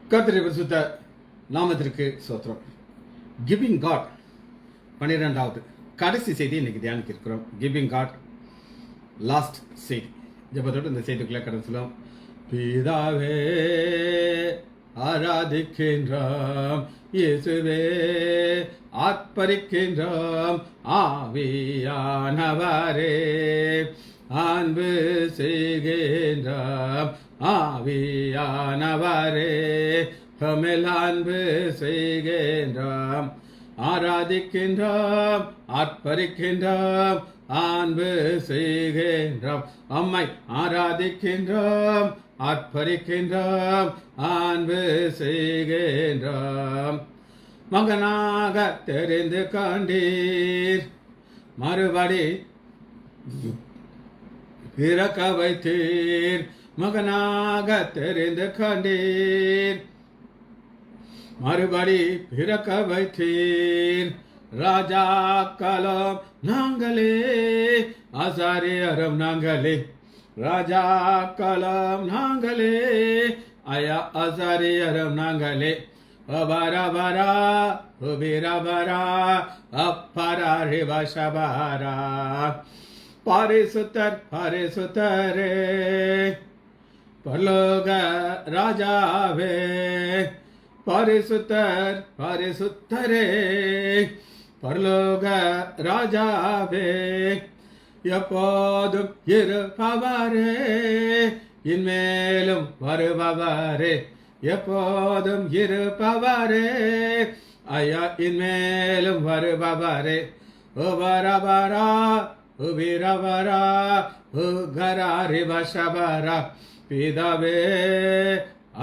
கர்த்தருடைய பரிசுத்த நாமத்திற்கு ஸ்தோத்திரம். கிவிங் காட் 12வது கடைசி செய்தி இன்னைக்கு தியானிக்க இருக்கிறோம். கிவிங் காட் லாஸ்ட் செய்தி. ஜெபத்தோடு இந்த செய்திக்குள்ளே கடந்து செல்லும். பிதாவே ஆராதிக்கின்றோம், இயேசுவே ஆர்ப்பரிக்கின்றோம், ஆவியானவரே அன்பு செய்கின்றோம், ஆவியானவரே தமிழ் அன்பு செய்கின்றோம், ஆராதிக்கின்றோம், ஆர்ப்பரிக்கின்றோம், அன்பு செய்கின்றோம், அம்மை ஆராதிக்கின்றோம், ஆர்ப்பரிக்கின்றோம், அன்பு செய்கின்றோம். மகனாக தெரிந்து கொண்டீர், மறுபடி பிறக்க வைத்தீர், மகனாக தெரிந்து கொண்டீர், மறுபடி பிறக்க வைத்தீர். ராஜாக்களம் நாங்களே, ஆசாரியரும் நாங்களே, ராஜாக்களம் நாங்களே, ஐயா ஆசாரியரும் நாங்களே. அபரபரா உபிரபரா அப்பரா ரிவசபரா. பரிசுத்தர் பரிசுத்தரே பரலோக ராஜாவே, பரிசுத்தர் பரிசுத்தரே பரலோக ராஜாவே, எப்போதும் இருப்பவரே இன்மேலும் வருபவரே, எப்போதும் இருப்பவரே ஐயா இன்மேலும் வருபவரே. உபரபரா உபிரபரா உகரா ரிவசபரா. பிதாவே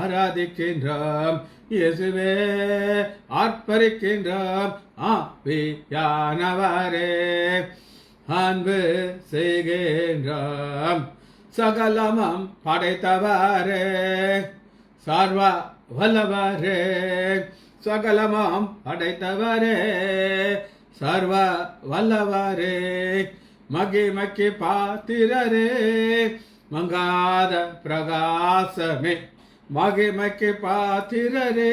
ஆராதிக்கின்றோம், இயேசுவே ஆர்ப்பரிக்கின்றோம், ஆவியானவரே அன்பு செய்கின்றோம். சகலமும் படைத்தவரே சர்வ வல்லவரே, சகலமும் படைத்தவரே சர்வ வல்லவரே, மகிமைக்கு பாத்திரரே மங்காத பிரகாசமே, மகிமைக்கு பாத்திரரே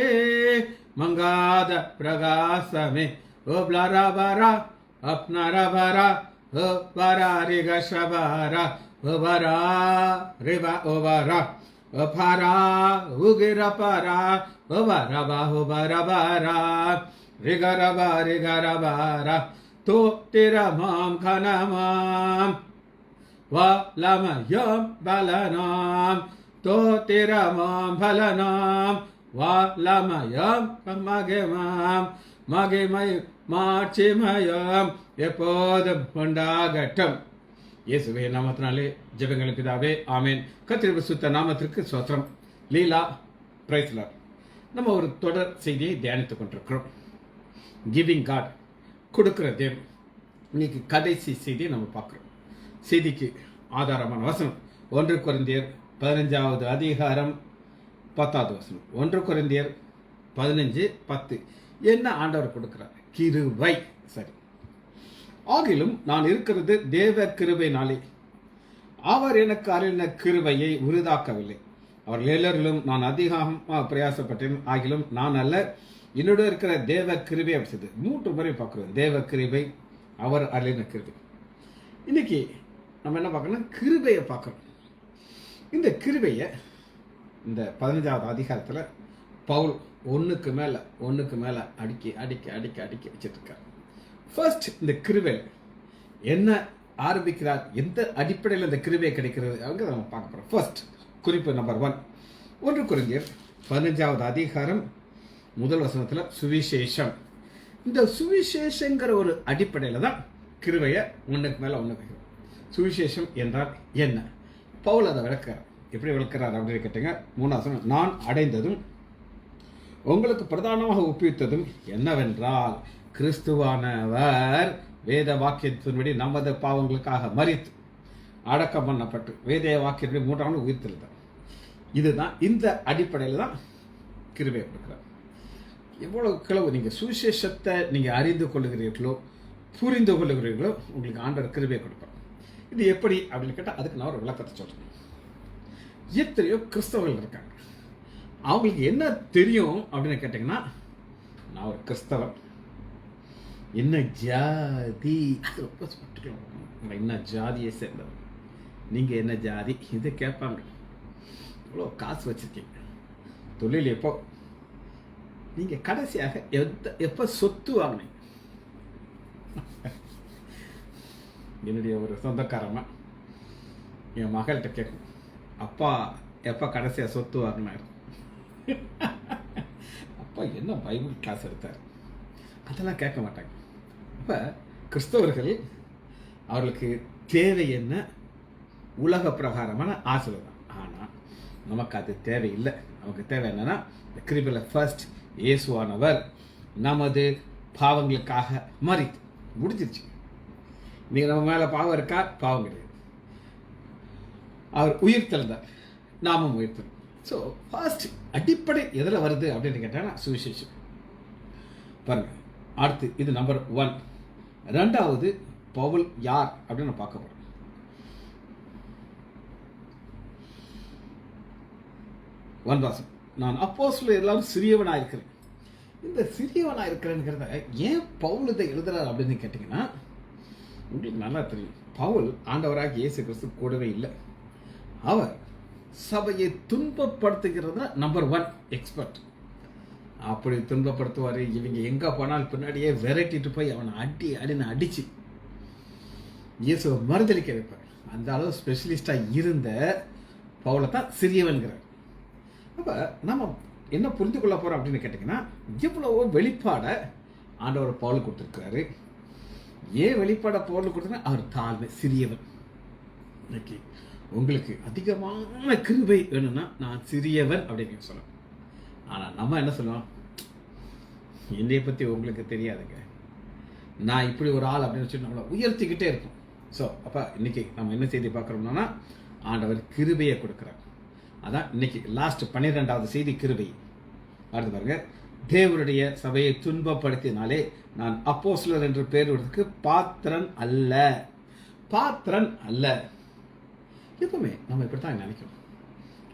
மங்காத பிரகாசமே. ஓப்லரபரா அப்னரபரா ஓபரா ரிகஷபரா ஓபரா ரிவா ஓபரா ஓபரா உகிரபரா ஓபரபா ஓபரபரா ரிகரபா ரிகரபரா. தோத்திரமாம் கனமாம் வலமயம் பலனாம், தோத்திரமாம் பலனாம் வலமயம் மகிமாம், மகிமை மாட்சிமயம் எப்போதும் உண்டாகட்டும். இயேசுவே நாமத்தினாலே ஜெபங்கள் பிதாவே, ஆமேன். கர்த்தருடைய பரிசுத்த நாமத்திற்கு ஸ்தோத்திரம். லீலா பிரைஸ் லார்ட். நம்ம ஒரு தொடர் செய்தியை தியானித்துக் கொண்டிருக்கிறோம். கிவிங் காட், கொடுக்கிற தேவன். இன்னைக்கு கடைசி செய்தியை நம்ம பார்க்குறோம். செய்திக்கு ஆதாரமான வசனம் 1 கொரிந்தியர் 15வது அதிகாரம் 10வது வசனம். 1 கொரிந்தியர் 15:10. என்ன ஆண்டவர் கொடுக்கிறார்? கிருபை. சரி. ஆகிலும் நான் இருக்கிறது தேவ கிருபையினாலே, அவர் எனக்கு அருளின கிருபையை உரிதாக்கவில்லை. அவர்கள் எல்லாரிலும் நான் அதிகமாக பிரயாசப்பட்டேன், ஆகிலும் நான் அல்ல, என்னோட இருக்கிற தேவ கிருபை அப்படிச்சது 3 முறை பார்க்குறோம். தேவ கிருபை, அவர் அருளின கிருபை. இன்னைக்கு நம்ம என்ன பார்க்கணும்? கிருபையை பார்க்கணும். இந்த கிருபையை இந்த 15வது அதிகாரத்தில் பவுல் ஒன்றுக்கு மேலே அடுக்கி வச்சுட்டு இருக்கார். ஃபர்ஸ்ட் இந்த கிருபையில் என்ன ஆரம்பிக்கிறார், எந்த அடிப்படையில் இந்த கிருபை கிடைக்கிறது அவங்க நம்ம பார்க்க போகிறோம். ஃபர்ஸ்ட் குறிப்பு நம்பர் 1, 1 கொரிந்தியர் 15வது அதிகாரம் 1 வசனத்தில் சுவிசேஷம். இந்த சுவிசேஷங்கிற ஒரு அடிப்படையில் தான் கிருபையை ஒன்றுக்கு மேலே ஒன்று வைக்கிறோம். சுவிசேஷம் என்றால் என்ன? பவுல் அதை விளக்கிறார். எப்படி விளக்கிறார் அப்படின்னு கேட்டீங்க. 3 வசனம். நான் அடைந்ததும் உங்களுக்கு பிரதானமாக ஒப்புவித்ததும் என்னவென்றால், கிறிஸ்துவானவர் வேத வாக்கியத்தின்படி நமது பாவங்களுக்காக மரித்து அடக்கம் பண்ணப்பட்டு வேத வாக்கியத்தின்படி 3ஆம் நாள் உயிர்த்தெழுந்தார். இதுதான், இந்த அடிப்படையில் தான் கிருபை கொடுக்கிறார். எவ்வளவு கிளவு நீங்கள் சுவிசேஷத்தை நீங்கள் அறிந்து கொள்ளுகிறீர்களோ, புரிந்து கொள்ளுகிறீர்களோ, உங்களுக்கு ஆண்டவர் கிருபை கொடுப்பார். இது எப்படி அப்படின்னு கேட்டால் அதுக்கு நான் ஒரு விளக்கத்தை சொல்கிறேன். எத்தனையோ கிறிஸ்தவர்கள் இருக்காங்க, அவங்களுக்கு என்ன தெரியும் அப்படின்னு கேட்டிங்கன்னா, நான் ஒரு கிறிஸ்தவன், என்ன ஜாதி, ரொம்ப சுட்டுக்கலாம், என்ன ஜாதியை சேர்ந்தவன், நீங்கள் என்ன ஜாதி, இதை கேட்பாங்க. இவ்வளோ காசு வச்சுருக்கீங்க, தொழில் எப்போ, நீங்கள் கடைசியாக எப்போ சொத்து வாங்கினீங்க? என்னுடைய ஒரு சொந்தக்காரமா என் மகள்கிட்ட கேட்கும், அப்பா எப்போ கடைசியாக சொத்து வாங்கினார்? அப்பா என்ன பைபிள் கிளாஸ் எடுத்தார்? அதெல்லாம் கேட்க மாட்டாங்க. அப்போ கிறிஸ்தவர்கள் அவர்களுக்கு தேவை என்ன? உலக பிரகாரமான ஆசீர்வாதம். ஆனால் நமக்கு அது தேவையில்லை. நமக்கு தேவை என்னன்னா, இந்த கிருபையில ஃபர்ஸ்ட் இயேசுவானவர் நமது பாவங்களுக்காக மரித்து முடிஞ்சிருச்சு. நீங்கள் நம்ம மேலே பாவம் இருக்கா? பாவம் கிடையாது. அவர் உயிர் தெழுந்தார், நாமும் உயிர் தெழும். ஸோ ஃபர்ஸ்ட் அடிப்படை எதில் வருது அப்படின்னு கேட்டாங்கன்னா சுவிசேஷம். பாருங்க, அடுத்து இது நம்பர் 1. ரெண்டாவது, பவுல் யார் அப்படின்னு பார்க்க போகிறோம். வன்வாசம், நான் அப்போஸ்தலர் எல்லாரும் சிறியவனாக இருக்கிறேன். இந்த சிறியவனாக இருக்கிறேங்கிறத ஏன் பவுல் இதை எழுதுறாரு அப்படின்னு கேட்டிங்கன்னா, உங்களுக்கு நல்லா தெரியும், பவுல் ஆண்டவராக இயேசு கிறிஸ்து கூடவே இல்லை. அவர் சபையை துன்பப்படுத்துகிறத நம்பர் 1 எக்ஸ்பர்ட். அப்படி துன்பப்படுத்துவார். இவங்க எங்கே போனாலும் பின்னாடியே விரட்டிட்டு போய் அவனை அடிச்சு இயேசுவை மறுதளிக்க வைப்பார். அந்த அளவு ஸ்பெஷலிஸ்டாக இருந்த பவுலை தான் சிறியவன்கிறார். அப்போ நம்ம என்ன புரிந்து கொள்ள போகிறோம் அப்படின்னு கேட்டிங்கன்னா, இவ்வளவோ வெளிப்பாடை ஆண்டவர் பவுல் கொடுத்துருக்காரு. ஏன் வெளிப்பாடை பவுல் கொடுத்தா? அவர் தாழ்மை, சிறியவன். இன்னைக்கு உங்களுக்கு அதிகமான கிருபை வேணும்னா நான் சிறியவன் அப்படின்னு சொல்லலாம். ஆனால் நம்ம என்ன சொல்லுவோம்? என்னையை பற்றி உங்களுக்கு தெரியாதுங்க, நான் இப்படி ஒரு ஆள் அப்படின்னு சொல்லி நம்மளை உயர்த்திக்கிட்டே இருப்போம். ஸோ அப்போ இன்னைக்கு நம்ம என்ன செய்தி பார்க்குறோம்னா, ஆண்டவர் கிருபையை கொடுக்குறார். அதான் இன்னைக்கு லாஸ்ட் 12வது செய்தி, கிருபை. அடுத்து பாருங்க, தேவனுடைய சபையை துன்பப்படுத்தினாலே நான் அப்போஸ்தலர் என்று பேர் விடுறதுக்கு பாத்திரன் அல்ல. பாத்திரன் அல்ல. எப்பவுமே நம்ம இப்படி தான் நினைக்கிறோம்,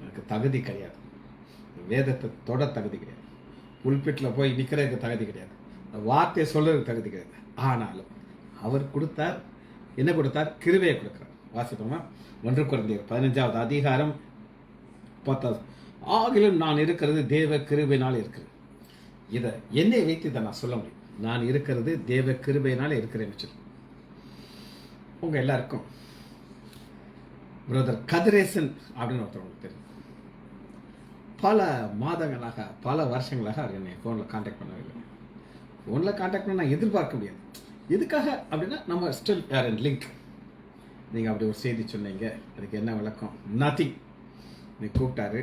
எனக்கு தகுதி கிடையாது, வேதத்தை தொட தகுதி கிடையாது, புல்பிட்டில் போய் நிற்கிறதுக்கு தகுதி கிடையாது, வார்த்தையை சொல்றதுக்கு தகுதி கிடையாது. ஆனாலும் அவர் கொடுத்தார். என்ன கொடுத்தார்? கிருபையை கொடுக்கிறார். வாசிப்போமா? 1 கொரிந்தியர் 15வது அதிகாரம் 10. ஆகிலும் நான் இருக்கிறது தேவ கிருபையினால் இருக்கிறது. இதை என்னை வைத்து இதை நான் சொல்ல முடியும். நான் இருக்கிறது தேவ கிருபையினால் இருக்கிறேன்னு சொல்லி. உங்க எல்லாருக்கும் பிரதர் கதிரேசன் அப்படின்னு ஒருத்தவங்களுக்கு தெரியும். பல மாதங்களாக, பல வருஷங்களாக அவர் என்னை ஃபோனில் கான்டாக்ட் பண்ணவில்லை. ஃபோனில் கான்டாக்ட் பண்ண நான் எதிர்பார்க்க முடியாது. எதுக்காக அப்படின்னா, நம்ம ஸ்டில் வேர் அண்ட் லிங்க். நீங்கள் அப்படி ஒரு செய்தி சொன்னீங்க, அதுக்கு என்ன விளக்கம்? நத்திங். நீ கூப்பிட்டாரு,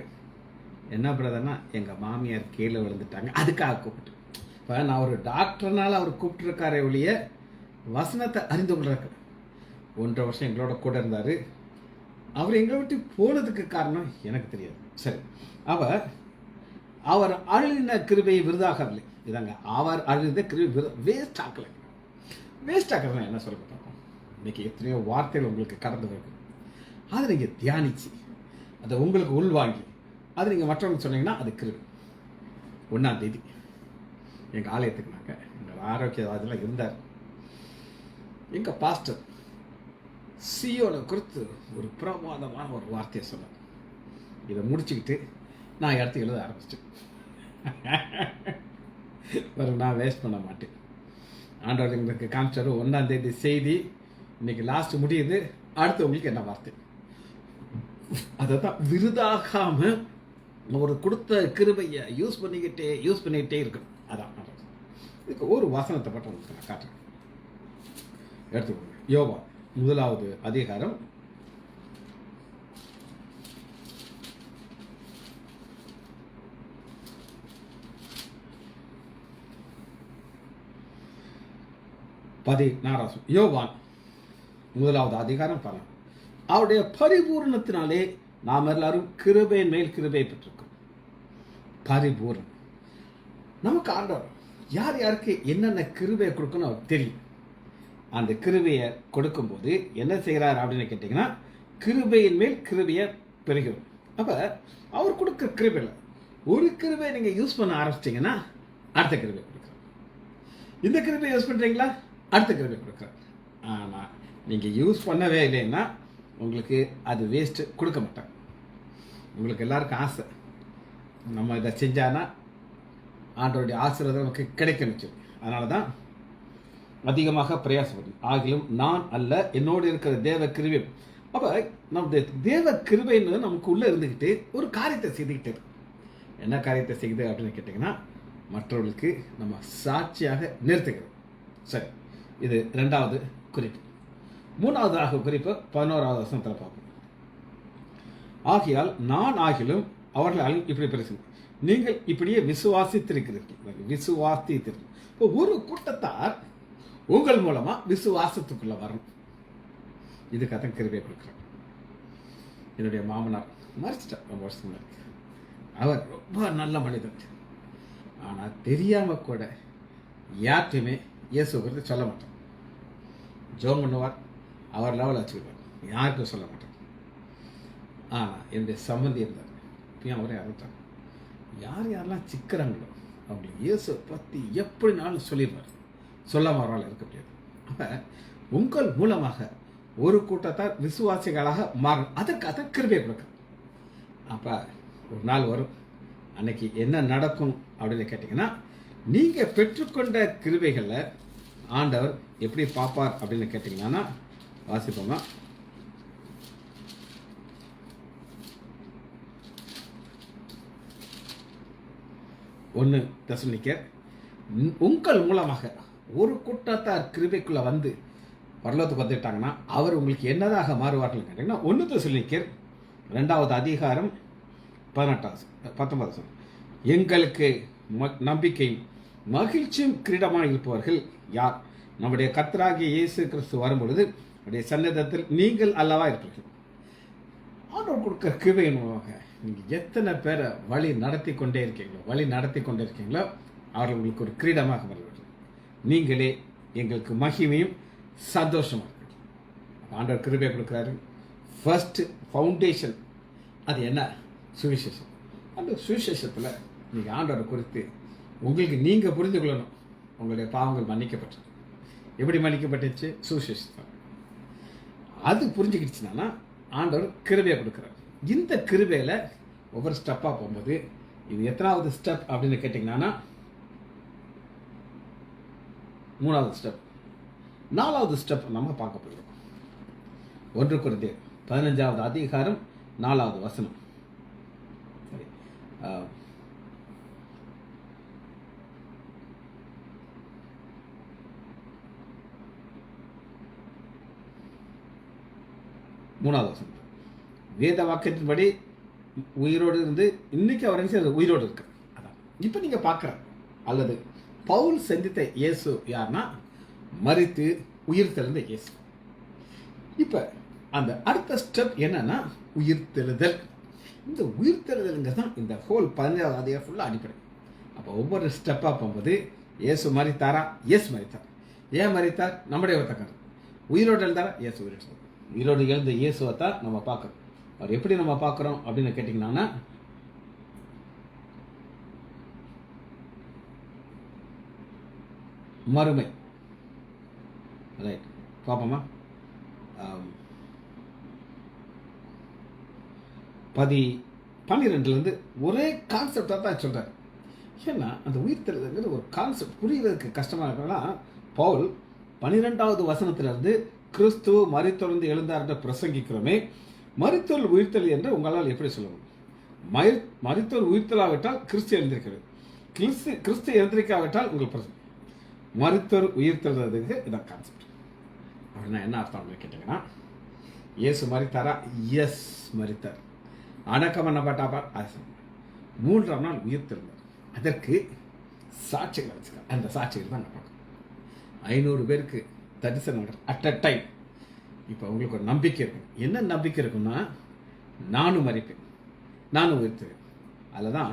என்ன பிரதர்னா, எங்கள் மாமியார் கீழே விழுந்துட்டாங்க, அதுக்காக கூப்பிட்டு. இப்போ நான் ஒரு டாக்டர்னால அவர் கூப்பிட்டுருக்காரே ஒழிய வசனத்தை அறிந்து கொள்றாரு. 1.5 வருஷம் எங்களோட கூட இருந்தார். அவர் எங்களை விட்டு போனதுக்கு காரணம் எனக்கு தெரியாது. சரி, அவர் அழுகின கிருபையை விருதாகவில்லை. இதாங்க, அவர் அழுத கிருபை வேஸ்ட் ஆக்கலை. வேஸ்ட் ஆக்கிறதுனா என்ன சொல்ல பார்ப்போம்? இன்னைக்கு எத்தனையோ வார்த்தைகள் உங்களுக்கு கடந்து வருது. அதை நீங்கள் தியானிச்சு, அதை உங்களுக்கு உள்வாங்கி, அதை நீங்கள் மற்றவங்க சொன்னீங்கன்னா அது கிருபை. 1ஆம் தேதி எங்கள் ஆலயத்துக்கு எங்கள் ஆரோக்கியவாதிலாம் இருந்தார். எங்கள் பாஸ்டர் சியோனை குறித்து ஒரு பிரமாதமான ஒரு வார்த்தையை சொன்னார். இதை முடிச்சுக்கிட்டு நான் இடத்துக்கு எழுத ஆரம்பிச்சிட்டேன். நான் வேஸ்ட் பண்ண மாட்டேன். ஆண்டவர் எங்களுக்கு காமிச்சாரு. 1ஆம் தேதி செய்தி, இன்னைக்கு லாஸ்ட் முடியுது. அடுத்து உங்களுக்கு என்ன வார்த்தை? அதை தான் விருதாகாம ஒரு கொடுத்த கிருபையை யூஸ் பண்ணிக்கிட்டே இருக்கணும். அதான் இதுக்கு ஒரு வசனத்தை பற்றி உங்களுக்கு நான் காட்டுறேன். எடுத்துக்கோங்க. யோவா 1வது அதிகாரம் 16. யோவான் 1வது அதிகாரம் 16. அவருடைய பரிபூர்ணத்தினாலே நாம் எல்லாரும் கிருபையின் மேல் கிருபை பெற்றிருக்கோம். பரிபூர்ணம். நமக்கு ஆண்டவர் யார் யாருக்கு என்னென்ன கிருபையை கொடுக்கணும் அவருக்கு தெரியும். அந்த கிருபையை கொடுக்கும்போது என்ன செய்கிறார் அப்படின்னு கேட்டிங்கன்னா, கிருபையின் மேல் கிருபையை பெறுகிறோம். அப்போ அவர் கொடுக்குற கிருபையில் ஒரு கிருபை நீங்கள் யூஸ் பண்ண ஆரம்பிச்சிட்டிங்கன்னா அடுத்த கிருபை கொடுக்குறார். இந்த கிருபை யூஸ் பண்ணுறீங்களா, அடுத்த கிருபை கொடுக்குறார். ஆனால் நீங்கள் யூஸ் பண்ணவே இல்லைன்னா உங்களுக்கு அது வேஸ்ட்டு, கொடுக்க மாட்டாங்க. உங்களுக்கு எல்லாருக்கும் ஆசை, நம்ம இதை செஞ்சானா ஆண்டவருடைய ஆசீர்வாதம் நமக்கு கிடைக்கணும் சொல்லி. அதனால தான் அதிகமாக பிரயாசப்படும். ஆகிலும் நான் அல்ல, என்னோடு இருக்கிற தேவ கிருபை. அப்போ நம்ம தேவ கிருபைன்னு நமக்கு உள்ளே இருந்துக்கிட்டு ஒரு காரியத்தை செய்துக்கிட்டு இருக்கு. என்ன காரியத்தை செய்யுது அப்படின்னு கேட்டிங்கன்னா, மற்றவர்களுக்கு நம்ம சாட்சியாக நிறுத்துகிறது. சரி, இது 2வது குறிப்பு. 3வது குறிப்பு 11வது வசனத்தில் பார்ப்போம். ஆகையால் நான் ஆகிலும் அவர்கள் இப்படி பேசுங்க, நீங்கள் இப்படியே விசுவாசித்திருக்கிறீர்கள். இப்போ ஒரு கூட்டத்தார் உங்கள் மூலமா விசுவாசத்துக்குள்ள வரணும். இதுக்காக தான் கிருபை கொடுக்குறேன். என்னுடைய மாமனார் மறைச்சிட்டார் ரொம்ப வருஷம் முன்னாடி. அவர் ரொம்ப நல்ல மனிதன். ஆனால் தெரியாம கூட யார்ட்டையுமே இயேசு குறித்து சொல்ல மாட்டார். ஜோம் பண்ணுவார், அவர் லெவலில் வச்சுக்குவார், யாருக்கும் சொல்ல மாட்டார். ஆனால் என்னுடைய சம்பந்தி இருந்தார், இப்பயும் அவரே இறந்துட்டார். யாரெல்லாம் சிக்கிறாங்களோ அவங்களுக்கு இயேசு பற்றி எப்படினாலும் சொல்லிடுவார். சொல்லாம அவரால் இருக்க முடியாது. அப்போ உங்கள் மூலமாக ஒரு கூட்டத்தார் விசுவாசிகளாக மாறும். அதற்காக கிருபை கொடுக்க. அப்போ ஒரு நாள் வரும், அன்னைக்கு என்ன நடக்கும் அப்படின்னு கேட்டிங்கன்னா, நீங்கள் பெற்றுக்கொண்ட கிருபைகளை ஆண்டவர் எப்படி பார்ப்பார் அப்படின்னு கேட்டிங்கன்னா, வாசிப்போமா. ஒன்று தெசலோனிக்கேயர், உங்கள் மூலமாக ஒரு கூட்டத்தார் கிருபைக்குள்ள வந்து பரலோகத்துக்கு வந்துட்டாங்கன்னா அவர் உங்களுக்கு என்னதாக மாறுவார்கள் கேட்டீங்கன்னா, 1 தெசலோனிக்கேயர் 2வது அதிகாரம் 19 எங்களுக்கு நம்பிக்கையும் மகிழ்ச்சியும் கிரீடமாக இருப்பவர்கள் யார்? நம்முடைய கர்த்தராகிய இயேசு கிறிஸ்து வரும்பொழுது நம்முடைய சன்னதத்தில் நீங்கள் அல்லவா இருப்பீர்கள். ஆண்டவர் கொடுக்குற கிருபையின் மூலமாக நீங்கள் எத்தனை பேரை வழி நடத்தி கொண்டே இருக்கீங்களோ அவர்கள் உங்களுக்கு ஒரு கிரீடமாக வருவார்கள். நீங்களே எங்களுக்கு மகிமையும் சந்தோஷமாக இருக்கு. ஆண்டவர் கிருபை கொடுக்குறாரு. ஃபர்ஸ்ட் ஃபவுண்டேஷன் அது என்ன? சுவிசேஷம். அந்த சுவிசேஷத்தில் நீங்கள் ஆண்டவரை குறித்து உங்களுக்கு நீங்கள் புரிந்து கொள்ளணும். உங்களுடைய பாவங்கள் மன்னிக்கப்பட்டது. எப்படி மன்னிக்கப்பட்டுச்சு? சுவிசேஷம். அது புரிஞ்சுக்கிடுச்சுன்னா ஆண்டவர் கிருபையை கொடுக்குறாரு. இந்த கிருபையில் ஒவ்வொரு ஸ்டெப்பாக போகும்போது இது எத்தனாவது ஸ்டெப் அப்படின்னு கேட்டிங்கன்னா 3வது ஸ்டெப். 4வது ஸ்டெப் நம்ம பார்க்க போகிறோம். 1 கொரிந்தியர் 15வது அதிகாரம் 4வது வசனம். சரி, 3வது வசனம். வேத வாக்கியத்தின்படி உயிரோடு இருந்து இன்னைக்கு அவர் உயிரோடு இருக்கு. அதான் இப்போ நீங்கள் பார்க்குற அல்லது பவுல் சந்தித்த இயேசு யாருன்னா மரித்து உயிர் தெழுந்த இயேசு. இப்போ அந்த அடுத்த ஸ்டெப் என்னன்னா உயிர் தெழுதல். இந்த உயிர் தெழுதலுங்க தான் இந்த ஹோல் 15வது அதிகாரம் ஃபுல்லாக அடிப்படை. அப்போ ஒவ்வொரு ஸ்டெப்பாக போகும்போது இயேசு மரித்தாரா? இயேசு மரித்தார். ஏன் மரித்தார்? நம்முடைய ஒருத்தக்காரர். உயிரோடு எழுந்தாரா? இயேசு உயிரோடு. உயிரோடு எழுந்த இயேசுவை தான் நம்ம பார்க்குறோம். அவர் எப்படி நம்ம பார்க்குறோம் அப்படின்னு கேட்டிங்கன்னா, மறுமை. ரைட், பார்ப்போமா. 12 ஒரே கான்செப்டாக தான் சொல்கிறார். ஏன்னா அந்த உயிர் தெழுதல்ங்கிறது ஒரு கான்செப்ட் புரிவதற்கு கஷ்டமாக இருக்கா. பவுல் 12வது வசனத்திலிருந்து கிறிஸ்து மரித்தொழுந்து எழுந்தார் என்று பிரசங்கிக்கிறோமே, மரித்தோர் உயிர்த்தல் என்று உங்களால் எப்படி சொல்லணும்? மரித்தோர் உயிர்த்தலாவிட்டால் கிறிஸ்து எழுந்திருக்கிறது, கிறிஸ்து எழுந்திருக்காவிட்டால் உங்களுக்கு மரித்தோர் உயிர்த்தெழுறதுக்கு இதான் கான்செப்ட். அப்படின்னா என்ன அர்த்தம் கேட்டிங்கன்னா, இயேசு மரித்தாரா? எஸ் மரித்தார். அடக்கம் பண்ணப்பட்டாப்பா? 3ஆம் நாள் உயிர்த்தெழுந்தார். அதற்கு சாட்சிகள் வச்சுக்க. அந்த சாட்சிகள் தான் பார்க்கணும். 500 பேருக்கு தரிசனம் அட் அ டைம். இப்போ உங்களுக்கு ஒரு நம்பிக்கை இருக்கும். என்ன நம்பிக்கை இருக்குன்னா, நானும் மரிப்பேன், நானும் உயிர்த்தேன். அதில் தான்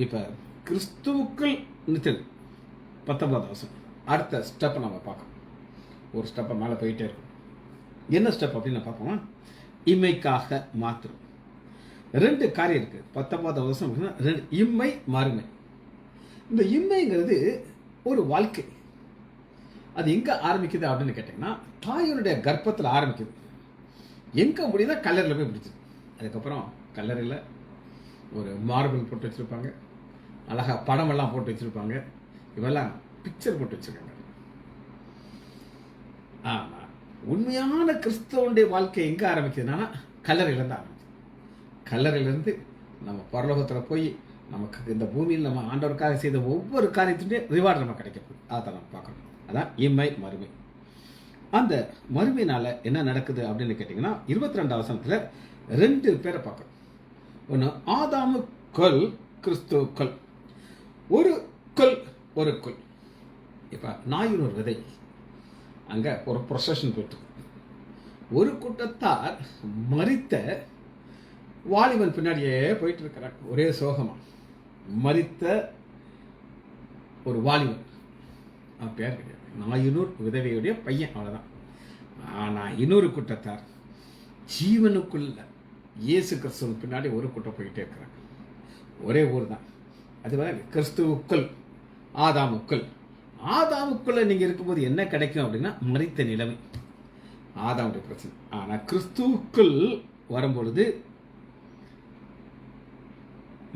இப்போ கிறிஸ்துவுக்குள் நிறுத்தது 19வது வசனம். அடுத்த ஸ்டெப்பை நம்ம பார்க்கணும். ஒரு ஸ்டெப்பை மேலே போயிட்டே இருக்கும். என்ன ஸ்டெப் அப்படின்னு பார்ப்போம். இமைக்காக மாத்திரம். 2 காரியம் இருக்கு. 19 வருஷம் இம்மை மறுமை. இந்த இம்மைங்கிறது ஒரு வாழ்க்கை. அது எங்க ஆரம்பிக்குது அப்படின்னு கேட்டீங்கன்னா, தாயினுடைய கர்ப்பத்தில் ஆரம்பிக்குது. எங்க முடியுதா கல்லறையில் போய் பிடிச்சிது. அதுக்கப்புறம் கல்லறையில் ஒரு மார்பிள் போட்டு வச்சிருப்பாங்க, அழகா படமெல்லாம் போட்டு வச்சிருப்பாங்க, இவெல்லாம் பிக்சர் போட்டு வச்சிருக்காங்க. ஆமா, உண்மையான கிறிஸ்தவனுடைய வாழ்க்கை எங்க ஆரம்பிக்குதுன்னா கல்லறையிலேருந்து ஆரம்பிக்குது. கல்லறையிலேருந்து நம்ம பரலோகத்தில் போய் நமக்கு இந்த பூமியில் நம்ம ஆண்டவருக்காக செய்த ஒவ்வொரு காரியத்துடைய ரிவார்டு நம்ம கிடைக்கும். அதை நம்ம பார்க்கணும். அதான் இம்மை மறுமை. அந்த மறுமையினால என்ன நடக்குது அப்படின்னு கேட்டிங்கன்னா, 22 வசனத்தில் 2 பேரை பார்க்கணும். ஒன்று ஆதாமு கொல், கிறிஸ்து கொல். ஒரு கொல் ஒரு கொல். இப்போ நாயின் ஒரு விதை அங்கே ஒரு ப்ரொசஷன் போயிட்டு ஒரு கூட்டத்தார் மரித்த வாலிபன் பின்னாடியே போயிட்டு இருக்கிறாங்க. ஒரே சோகமா மரித்த ஒரு வாலிபன், அவன் பேர் கிடையாது, நாயினூர் விதவையுடைய பையன், அவ்வளோதான். ஆனால் இன்னொரு கூட்டத்தார் ஜீவனுக்குள்ள இயேசு கிறிஸ்துவின் பின்னாடி ஒரு கூட்டம் போயிட்டே இருக்கிறாங்க. ஒரே ஊர் தான். அது வேற கிறிஸ்துவுக்குள் ஆதாமுக்குள். ஆதாமுக்குள்ள நீங்கள் இருக்கும்போது என்ன கிடைக்கும் அப்படின்னா மரித்த நிலைமை, ஆதாமுடைய பிரச்சனை. ஆனால் கிறிஸ்துவுக்குள் வரும்பொழுது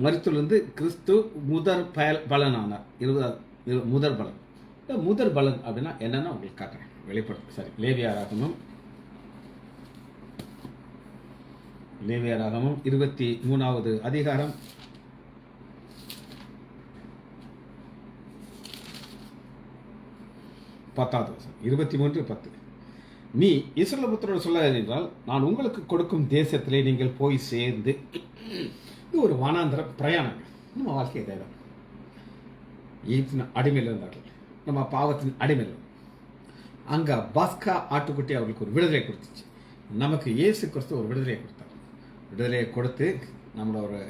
மரித்துலேருந்து கிறிஸ்து முதற் பலனானார். 20 முதற் பலன். முதற் பலன் அப்படின்னா என்னன்னா உங்களுக்கு காட்டுறேன், வெளிப்படும். சரி, லேவியராகமம் 23வது அதிகாரம் 10வது வசனம். 23:10. நீ இஸ்ரவேல் புத்திரரோடு சொல்ல என்றால், நான் உங்களுக்கு கொடுக்கும் தேசத்திலே நீங்கள் போய் சேர்ந்து. இது ஒரு வனாந்தர பிரயாணம். நம்ம வாழ்க்கை தேவை. ஈப்தின் அடிமையில் இருந்தார்கள், நம்ம பாவத்தின் அடிமையில். அங்கே பாஸ்கா ஆட்டுக்குட்டி அவர்களுக்கு ஒரு விடுதலை கொடுத்துச்சு. நமக்கு இயேசு கிறிஸ்து ஒரு விடுதலையை கொடுத்தார். விடுதலையை கொடுத்து நம்மளை ஒரு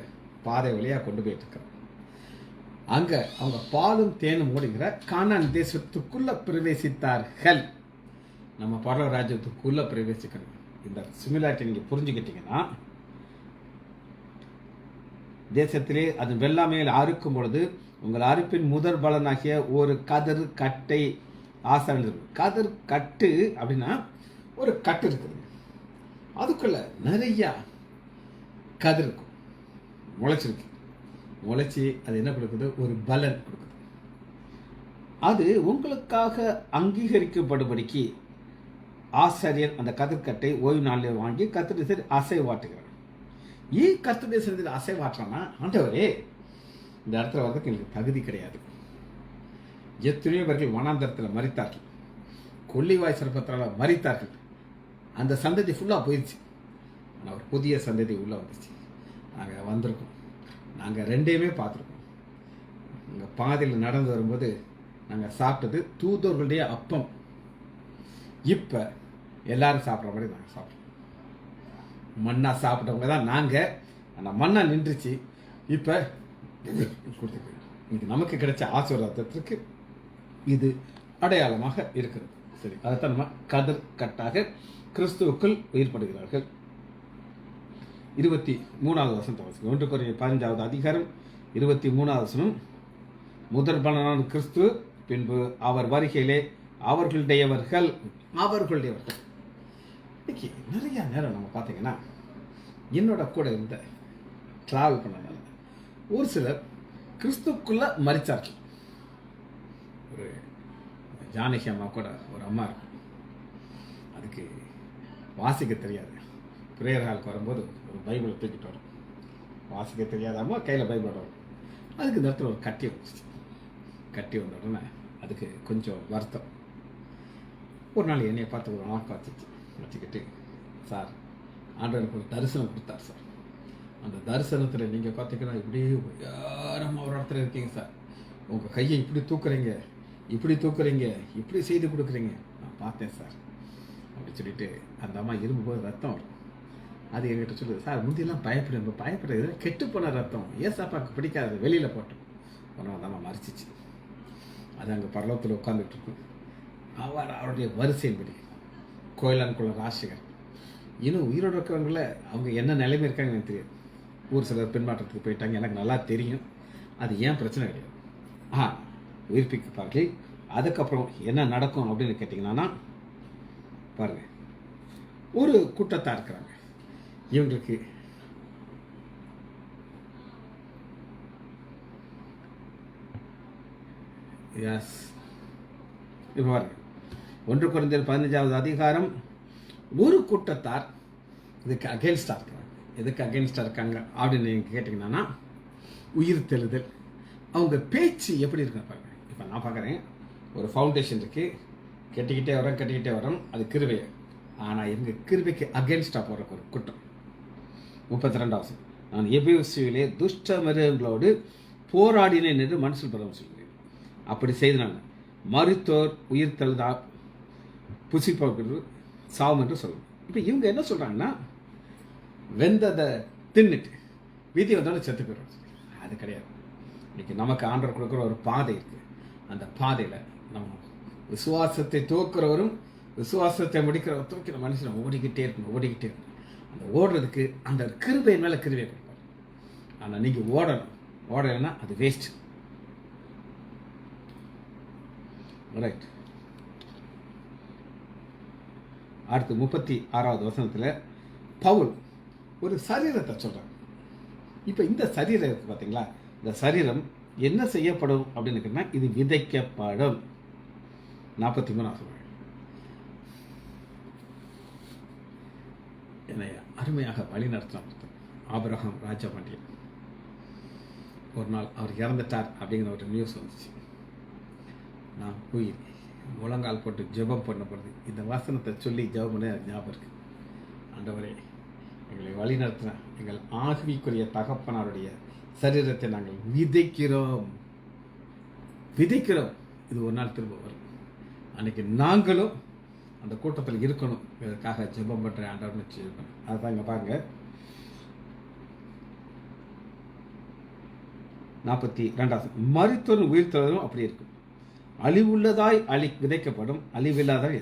பாதை வழியாக கொண்டு போயிட்டு இருக்கிறோம். அங்கே அவங்க பாலும் தேனும் ஓடுகிற கானான் தேசத்துக்குள்ள பிரவேசித்தார்கள். நம்ம பரலோக ராஜ்யத்துக்குள்ள பிரவேசிக்கணும். இந்த சிமிலாரிட்டி நீங்கள் புரிஞ்சுக்கிட்டீங்கன்னா, தேசத்திலே அது வெள்ளாமையில் அறுக்கும் பொழுது உங்கள் அறுப்பின் முதற் பலனாகிய ஒரு கதிர் கட்டை ஆசான். கதிர் கட்டு அப்படின்னா ஒரு கட்டு இருக்குது, அதுக்குள்ள நிறையா கதிர் இருக்கும், முளைச்சிருக்கு. முளைச்சி அது என்ன கொடுக்குது? ஒரு பலன் கொடுக்குது. அது உங்களுக்காக அங்கீகரிக்கப்படும்படிக்கு ஆசாரியர் அந்த கதிர்கட்டை ஓய்வு நாளில் வாங்கி கர்த்தருடைய அசைவாட்டுகிறார். ஏன் கர்த்தருடைய சன்னதியில் அசைவாட்டுறான்னா, ஆண்டவரே இந்த இடத்துல வரதுக்கு எனக்கு தகுதி கிடையாது. எத்தனையோ பேர்கள் வனாந்தரத்தில் மரித்தார்கள், கொள்ளிவாய் சர்ப்பத்தால் மரித்தார்கள். அந்த சந்ததி ஃபுல்லாக போயிடுச்சு. ஆனால் ஒரு புதிய சந்ததி உள்ளே வந்துச்சு. நாங்கள் வந்திருக்கோம். நாங்கள் 2யுமே பார்த்துருக்கோம். நாங்கள் பாதையில் நடந்து வரும்போது நாங்கள் சாப்பிட்டது தூதர்களுடைய அப்பம். இப்போ எல்லாரும் சாப்பிட்ற மாதிரி நாங்கள் சாப்பிட்றோம். மண்ணா சாப்பிட்டவங்க தான் நாங்கள். ஆனால் மண்ணா நின்றுச்சு. இப்போ கொடுத்துருக்கு. இது நமக்கு கிடைச்ச ஆசீர்வாதத்திற்கு இது அடையாளமாக இருக்கிறது. சரி, அதைத்தான் நம்ம கதிர் கட்டாக கிறிஸ்துவுக்குள் உயிர்படுகிறார்கள். 23வது வசனத்தை வாசிக்கிறோம். 1 கொரிந்தியர் 15வது அதிகாரம் 23வது வசனம். முதற் பலனான கிறிஸ்து, பின்பு அவர் வருகையிலே அவர்களுடையவர்கள். இன்னைக்கு நிறைய நேரம் நம்ம பார்த்தீங்கன்னா, என்னோட கூட இருந்த டிராவல் பண்ணனால ஒரு சிலர் கிறிஸ்துக்குள்ள மரிச்சார்கள். ஒரு ஜானகி அம்மா கூட ஒரு அம்மா இருக்கும், அதுக்கு வாசிக்க தெரியாது. பிரேயர் ஹாலுக்கு வரும்போது ஒரு பைபிளை தூக்கிட்டு வரும். வாசிக்க தெரியாத அம்மா கையில் பைபிளோட வரும். அதுக்கு இந்த இடத்துல ஒரு கட்டி வந்துச்சு. கட்டி வந்த உடனே அதுக்கு கொஞ்சம் வருத்தம். ஒரு நாள் என்னையை பார்த்து ஒரு நாக்கு வச்சுக்கிட்டு, சார் ஆண்டவருக்கு ஒரு தரிசனம் கொடுத்தார் சார். அந்த தரிசனத்தில் நீங்கள் பார்த்தீங்கன்னா இப்படியே யாரும் ஒரு இடத்துல இருக்கீங்க சார். உங்கள் கையை இப்படி தூக்குறீங்க, இப்படி செய்து கொடுக்குறீங்க. நான் பார்த்தேன் சார் அப்படி சொல்லிட்டு அந்த அம்மா இரும்பும்போது ரத்தம் வரும். அது என்கிட்ட சொல்லுது, சார் முந்தியெல்லாம் பயப்படுறது கெட்டு போன ரத்தம், ஏசாப்பாக்கு பிடிக்காது, வெளியில் போட்டோம். உடனே அந்த அம்மா மறிச்சிச்சு. அது அங்கே பரலோகத்தில் உட்காந்துட்டு இருக்கும். அவருடைய வரிசையின்படி கோயிலான்குள்ள ராசிகர் இன்னும் உயிரோடு இருக்கிறவங்கள அவங்க என்ன நிலைமை இருக்காங்க எனக்கு தெரியாது. ஒரு சிலர் பின்மாற்றத்துக்கு போயிட்டாங்க, எனக்கு நல்லா தெரியும். அது ஏன் பிரச்சனை கிடையாது. உயிர்ப்பிப்பார்கள். அதுக்கப்புறம் என்ன நடக்கும் அப்படின்னு கேட்டிங்கன்னா, பாருங்க, ஒரு கூட்டத்தாக இருக்கிறாங்க. இவங்களுக்கு இப்போ பாருங்க, 1 கொரிந்தியர் 15வது அதிகாரம், ஒரு கூட்டத்தார் இதுக்கு அகேன்ஸ்டாக இருக்கிறாங்க. எதுக்கு அகேன்ஸ்டாக இருக்காங்க அப்படின்னு நீங்கள் கேட்டிங்கன்னா, உயிர் தெழுதல். அவங்க பேச்சு எப்படி இருக்குன்னு பாருங்க. இப்போ நான் பார்க்குறேன், ஒரு ஃபவுண்டேஷன் இருக்குது, கட்டிக்கிட்டே வரோம், அது கிருபை. ஆனால் எங்கள் கிருபைக்கு அகேன்ஸ்டாக போகிற ஒரு கூட்டம். 32வது, நான் எபேசுவிலே துஷ்ட மிருகங்களோடு போராடினேன் என்று மனுஷன் பதம் சொல்கிறேன். அப்படி செய்து நான் மருத்துவர் உயிர் தெழுதா புசிப்பவர்கள் சாவும் என்று சொல்லணும். இப்போ இவங்க என்ன சொல்கிறாங்கன்னா, வெந்ததை தின்னுட்டு விதி வந்தாலும் செத்து போயிடும். அது கிடையாது. இன்னைக்கு நமக்கு ஆண்டவர் கொடுக்குற ஒரு பாதை இருக்குது. அந்த பாதையில் நம்ம விசுவாசத்தை தூக்குறவரும் விசுவாசத்தை முடிக்கிறவர் தூக்கிற மனுஷனை ஓடிக்கிட்டே இருக்கணும். அந்த ஓடுறதுக்கு அந்த கிருபை மேலே கிருபை கொடுப்பார். ஆனால் நீங்கள் ஓடலைன்னா அது வேஸ்ட். ரைட். அடுத்து 36வது வசனத்தில் பவுல் ஒரு சரீரத்தை சொல்கிறாங்க. இப்போ இந்த சரீரம் இருக்குது பார்த்தீங்களா, இந்த சரீரம் என்ன செய்யப்படும் அப்படின்னு கேட்டால், இது விதைக்கப்படும். 43 சொல்கிறாங்க. என்னை அருமையாக வழி நடத்தினார் ஆபிரகாம் ராஜபாண்டியன். ஒரு நாள் அவர் இறந்துட்டார் அப்படிங்கிற ஒரு நியூஸ் வந்துச்சு. நான் போய் முழங்கால் போட்டு ஜெபம் பண்ணப்படுது. இந்த வசனத்தை சொல்லி ஜெபம் பண்ண ஞாபகம் இருக்கு. ஆண்டவரே, எங்களை வழி நடத்தின எங்கள் ஆவிக்குரிய தகப்பனாருடைய சரீரத்தை நாங்கள் விதைக்கிறோம். இது ஒரு நாள் திரும்ப வரும். அன்னைக்கு நாங்களும் அந்த கூட்டத்தில் இருக்கணும். இதற்காக ஜெபம் பண்ணுறேன் ஆண்டவர்னு சொல்லணும். அதுதான் இங்கே பாருங்க, 42வது, மரித்தோரும் உயிர் தழுவதும் அப்படி இருக்கும். அழிவுள்ளதாய் விதைக்கப்படும், அழிவில்லாதாய்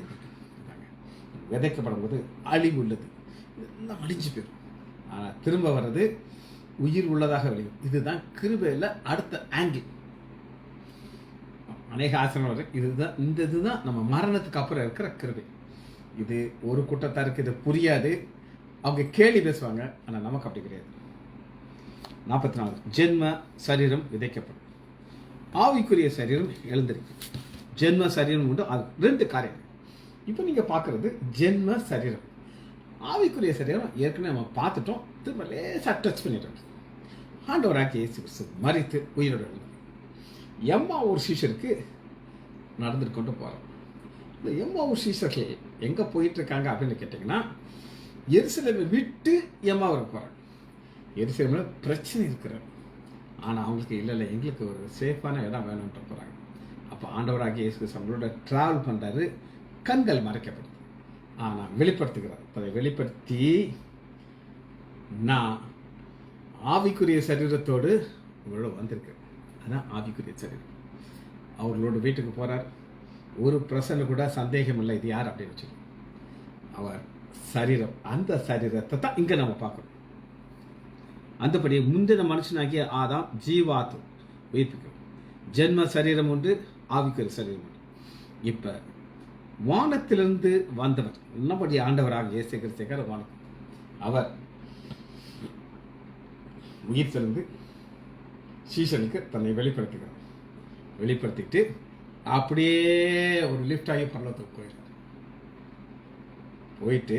விதைக்கப்படும் போது அழிவுள்ளது எல்லாம் அழிஞ்சு போயிடும். ஆனால் திரும்ப வர்றது உயிர் உள்ளதாக விளையும். இதுதான் கிருபையில் அடுத்த ஆங்கிள். அநேக ஆசிரியர் இதுதான் நம்ம மரணத்துக்கு அப்புறம் இருக்கிற கிருபை. இது ஒரு கூட்டத்தாருக்கு இது புரியாது. அவங்க கேலி பேசுவாங்க, ஆனால் நமக்கு அப்படி கிடையாது. 44, ஜென்ம சரீரம் விதைக்கப்படும், ஆவிக்குரிய சரீரம் எழுந்திருக்கு. ஜென்ம சரீரம் உண்டு, அது 2 காரியம். இப்போ நீங்கள் பார்க்குறது ஜென்ம சரீரம். ஆவிக்குரிய சரீரம் ஏற்கனவே நம்ம பார்த்துட்டோம். திரும்ப லேசாக டச் பண்ணிட்டோம். ஆண்டவராகிய இயேசு கிறிஸ்து மரித்து உயிரோடு எழுந்தார். எம்மா ஒரு சீஷருக்கு நடந்துட்டு கொண்டு போகிறோம். இந்த எம்மா ஒரு சீஷர்கள் எங்கே போயிட்டுருக்காங்க அப்படின்னு கேட்டிங்கன்னா, எருசலேமை விட்டு எம்மாவுக்கு போகிறாங்க. எருசலேமில் பிரச்சனை இருக்கிறார். ஆனால் அவங்களுக்கு இல்லை எங்களுக்கு ஒரு சேஃபான இடம் வேணும்ன்ற போகிறாங்க. அப்போ ஆண்டவராகிய இயேசு கிறிஸ்து அவங்களோட ட்ராவல் பண்ணுறாரு. கண்கள் மறைக்கப்படுது, ஆனால் வெளிப்படுத்துகிறார். அதை வெளிப்படுத்தி, நான் ஆவிக்குரிய சரீரத்தோடு உங்களோட வந்திருக்கேன். அதான் ஆவிக்குரிய சரீரம். அவர்களோட வீட்டுக்கு போகிறார். ஒரு பிரச்சனை கூட சந்தேகம் இல்லை, இது யார் அப்படின்னு சொல்லி. அவர் சரீரம், அந்த சரீரத்தை தான் இங்கே நம்ம பார்க்கணும். அந்தபடி முந்தின மனுஷனாகிய ஆதாம் ஜீவாத்து உயிர்ப்பிக்கும். ஜென்ம சரீரம் உண்டு, ஆவிக்குரிய சரீரம் உண்டு. இப்போ வானத்திலிருந்து வந்தவர் என்னபடி ஆண்டவராக இயேசு கிறிஸ்து வானம், அவர் உயிர் திறந்து சீசனுக்கு தன்னை வெளிப்படுத்திட்டு அப்படியே ஒரு லிஃப்ட் ஆகி பரலத்துக்கு போயிட்டு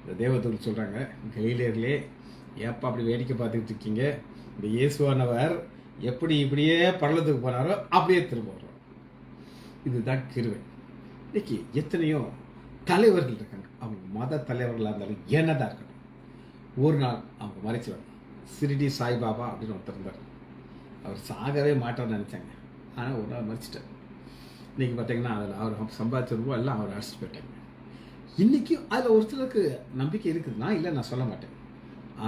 இந்த தேவதூர் சொல்கிறாங்க, கலிலேயர்களே ஏப்பா அப்படி வேடிக்கை பார்த்துக்கிட்டு இருக்கீங்க, இந்த இயேசுவானவர் எப்படி இப்படியே பரலத்துக்கு போனாரோ அப்படியே திரும்ப வர்றோம். இதுதான் கிருபை. இன்னைக்கு எத்தனையோ தலைவர்கள் இருக்காங்க, அவங்க மத தலைவர்களாக இருந்தாலும் என்னதான் இருக்கணும். ஒரு நாள் அவங்க மறைச்சிடுவாங்க. சிரிடி சாய்பாபா அப்படின்னு ஒருத்தர் இருந்தார். அவர் சாகவே மாட்டார்னு நினச்சாங்க, ஆனால் ஒரு நாள் மறைச்சிட்டார். இன்றைக்கி பார்த்தீங்கன்னா அதில் அவர் சம்பாதிச்ச ரூபா எல்லாம் அவர் அழைச்சிட்டு போயிட்டாங்க. இன்றைக்கும் அதில் ஒரு சிலருக்கு நம்பிக்கை இருக்குதுன்னா இல்லை நான் சொல்ல மாட்டேன்.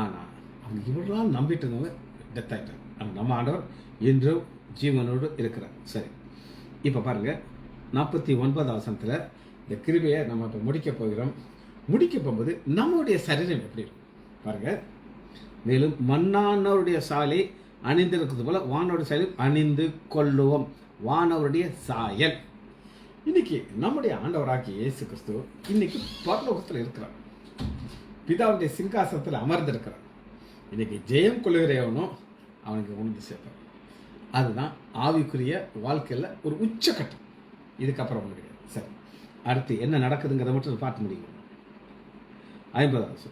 ஆனால் அவங்க இவரெல்லாம் நம்பிட்டு இருந்தவங்க டெத் ஆகிட்டாங்க. ஆனால் நம்ம ஆண்டவர் என்றும் ஜீவனோடு இருக்கிறார். சரி, இப்போ பாருங்கள் 49வது வசனத்தில் இந்த கிருபையை நம்ம இப்போ முடிக்க போகிறோம். முடிக்க போகும்போது நம்மளுடைய சரீரம் எப்படி இருக்கும் பாருங்கள். மேலும் மண்ணானவருடைய சாயலை அணிந்திருக்கிறது போல வானவருடைய சாயலை அணிந்து கொள்ளுவோம். வானவருடைய சாயல். இன்னைக்கு நம்முடைய ஆண்டவராகிய இயேசு கிறிஸ்து இன்னைக்கு பரலோகத்தில் இருக்கிறார். பிதாவுடைய சிங்காசனத்தில் அமர்ந்திருக்கிறார். இன்னைக்கு ஜெயம் கொள்ளுகிறவனோ அவனுக்கு உணர்ந்து சேர்ப்பார். அதுதான் ஆவிக்குரிய வாழ்க்கையில் ஒரு உச்சக்கட்டம். இதுக்கப்புறம் ஒன்று கிடையாது. சரி, அடுத்து என்ன நடக்குதுங்கிறத மட்டும் பார்க்க முடியும். 50வது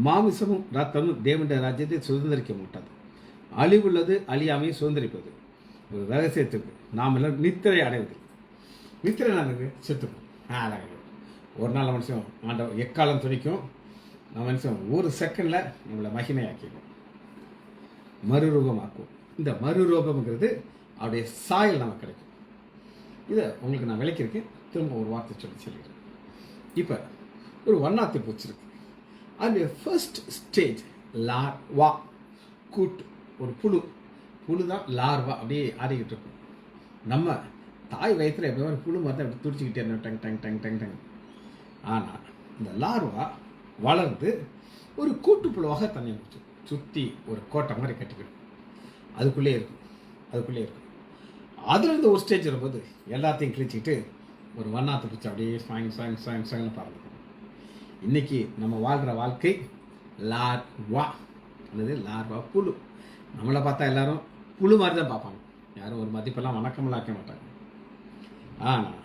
மாமிசமும் ரத்தமும் தேவனுடைய ராஜ்யத்தை சுதந்திரிக்க மாட்டாது. அழிவுள்ளது அழியாமையை சுதந்திரிப்பது. ஒரு ரகசியத்துக்கு நாம் எல்லாம் நித்திரை அடைவது. நித்திரை நாங்கள் செத்துக்கும். ஒரு நாள் மனுஷன் ஆண்டவர் எக்காலம் துணிக்கும். நம்ம மனுஷன் ஒரு செகண்டில் நம்மளை மகிமையாக்கிடும், மறுரூபமாக்கும். இந்த மறுரூபம்ங்கிறது அவருடைய சாயல் நமக்கு கிடைக்கும். இதை உங்களுக்கு நான் விளக்கியிருக்கேன். திரும்ப ஒரு வார்த்தை சொல்லிடுறேன். இப்போ ஒரு வண்ணாத்தி பூச்சி இருக்கு. அதனுடைய ஃபர்ஸ்ட் ஸ்டேஜ் லார்வா, கூட்டு. ஒரு புழு தான் லார்வா. அப்படியே ஆடிக்கிட்டு இருக்கும். நம்ம தாய் வயிற்றுல எப்போ ஒரு புழு மாதிரி அப்படி துடிச்சிக்கிட்டே இருந்தோம், tongue tongue tongue tongue tongue. ஆனால் இந்த லார்வா வளர்ந்து ஒரு கூட்டுப்புழுவாக தண்ணி சுற்றி ஒரு கோட்டை மாதிரி கட்டிக்கிடும். அதுக்குள்ளே இருக்கும். அதுலேருந்து ஒரு ஸ்டேஜ் வரும்போது எல்லாத்தையும் கிழிச்சிக்கிட்டு ஒரு வண்ணாத்து பூச்சி அப்படியே சாயங்னு பார்க்கணும். இன்றைக்கி நம்ம வாழ்கிற வாழ்க்கை லார்வா அல்லது லார்வா புழு. நம்மளை பார்த்தா எல்லாரும் புழு மாதிரி தான் பார்ப்பாங்க. யாரும் ஒரு மதிப்பெல்லாம் வணக்கமெல்லாம் ஆக்க மாட்டாங்க. ஆனால்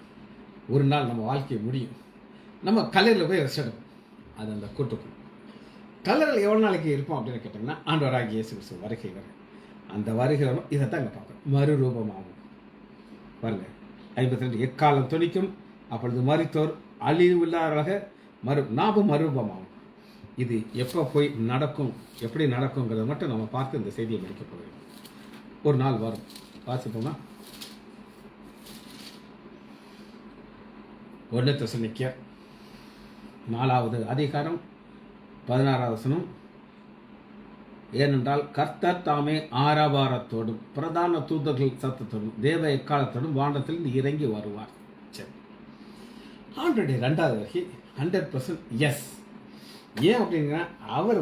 ஒரு நாள் நம்ம வாழ்க்கையை முடியும். நம்ம கல்லறையில் போய் ரெஸ்ட் எடுப்போம். அது அந்த கூட்டுப்புழு. கல்லறையில் எவ்வளோ நாளைக்கு இருப்போம் அப்படின்னு கேட்டிங்கன்னா ஆண்டவராகிய இயேசு கிறிஸ்து வருகை வரும். அந்த வருகை வரும். இதை தான் இங்கே பார்க்கணும். மறுரூபமாகும். பாருங்க, 52 எக்காலம் துணிக்கும். அப்பொழுது மரித்தோர் அழிவில்லாதவராக நாமும் மறுரூபமாகும். இது எப்போ போய் நடக்கும், எப்படி நடக்குங்கிறத மட்டும் நம்ம பார்த்து இந்த செய்தியை முடிக்க போகிறோம். ஒரு நாள் வரும். வாசிப்போமா? 1 தெசலோனிக்கேயர் 4வது அதிகாரம் 16வது வசனம். ஏனென்றால் கர்த்தர் தாமே ஆரவாரத்தோடும் பிரதான தூதர்கள் சத்தத்தோடும் தேவ எக்காலத்தோடும் வானத்திலிருந்து இறங்கி வருவார். சரி, ஆண்டவருடைய 2வது வருகை 100% எஸ். ஏன் அப்படின்னா அவர்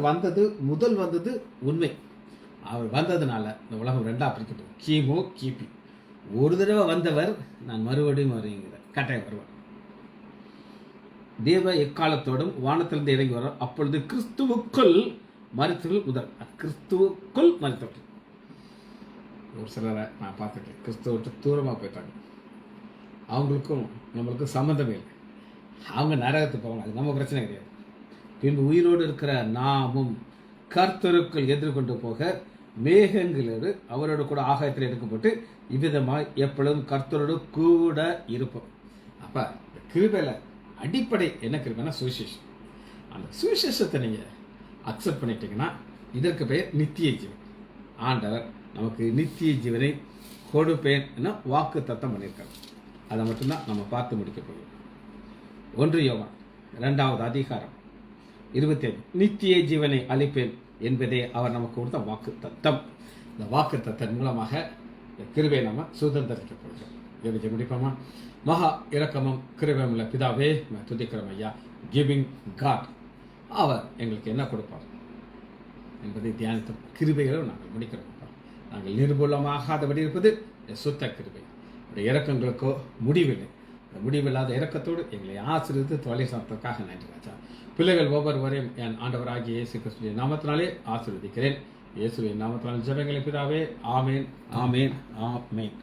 முதல் வந்தது உண்மை. அவர் வந்ததுனால இந்த உலகம் 2ஆக பிரிக்கப்பட்டது. கிமு கிபி. ஒரு தடவை வந்தவர் நான் மறுபடியும் வருகிறார், கட்டாயம் வருவார். தேவ எக்காலத்தோடும் வானத்திலிருந்து இறங்கி வர. அப்பொழுது கிறிஸ்துவுக்குள் மரித்தவர்கள் முதல். கிறிஸ்துவுக்குள் மரித்தவர்கள். ஒரு சிலரை நான் பார்த்துருக்கேன், கிறிஸ்துவ விட்டு தூரமாக போயிட்டாங்க. அவங்களுக்கும் நம்மளுக்கும் சம்மந்தமே இல்லை. அவங்க நரகத்துக்கு போவாங்க, அது நம்ம பிரச்சனை கிடையாது. பின்பு உயிரோடு இருக்கிற நாமும் கர்த்தருக்குள் எதிர்கொண்டு போக மேகங்களோடு அவரோடு கூட ஆகாயத்தில் எடுக்கப்பட்டு இவ்விதமாக எப்பொழுதும் கர்த்தரோடு கூட இருப்போம். அப்போ இந்த கிருபையில் அடிப்படை என்ன கிருபைன்னா சுவிசேஷம். அந்த சுவிசேஷத்தை நீங்கள் அக்செப்ட் பண்ணிட்டீங்கன்னா இதற்கு பெயர் நித்திய ஜீவன். ஆண்டவர் நமக்கு நித்திய ஜீவனை கொடுப்பேன் வாக்கு தத்தம் பண்ணியிருக்காங்க. அதை மட்டும்தான் நம்ம பார்த்து முடிக்க போகிறோம். 1 யோவான் 2வது அதிகாரம் 25. நித்திய ஜீவனை அளிப்பேன் என்பதே அவர் நமக்கு கொடுத்த வாக்கு தத்தம். இந்த வாக்கு தத்தம் மூலமாக இந்த கிருபையை நம்ம சுதந்திரிக்க போகிறோம். ஜெபிக்க முடிப்போமா? மகா இரக்கமும் கிருபையும் உள்ள பிதாவே, துதிக்கிறோம் ஐயா. கிவிங் காட், அவர் எங்களுக்கு என்ன கொடுப்பார் என்பதை தியானித்த கிருபைகளை நாங்கள் முடிக்கிறோம். நாங்கள் நிர்மூலமாகாதபடி இருப்பது சுத்த கிருபை. இரக்கங்களுக்கோ முடிவில்லை. இந்த முடிவில்லாத இரக்கத்தோடு எங்களை ஆசீர்வதித்து தொலை சாத்ததற்காக நன்றி ராஜா. பிள்ளைகள் ஒவ்வொருவரையும் என் ஆண்டவராகிய இயேசு கிறிஸ்துவின் நாமத்தினாலே ஆசீர்வதிக்கிறேன். இயேசுவின் நாமத்தினால் ஜெபங்களை பிதாவே. ஆமேன், ஆமேன், ஆமேன்.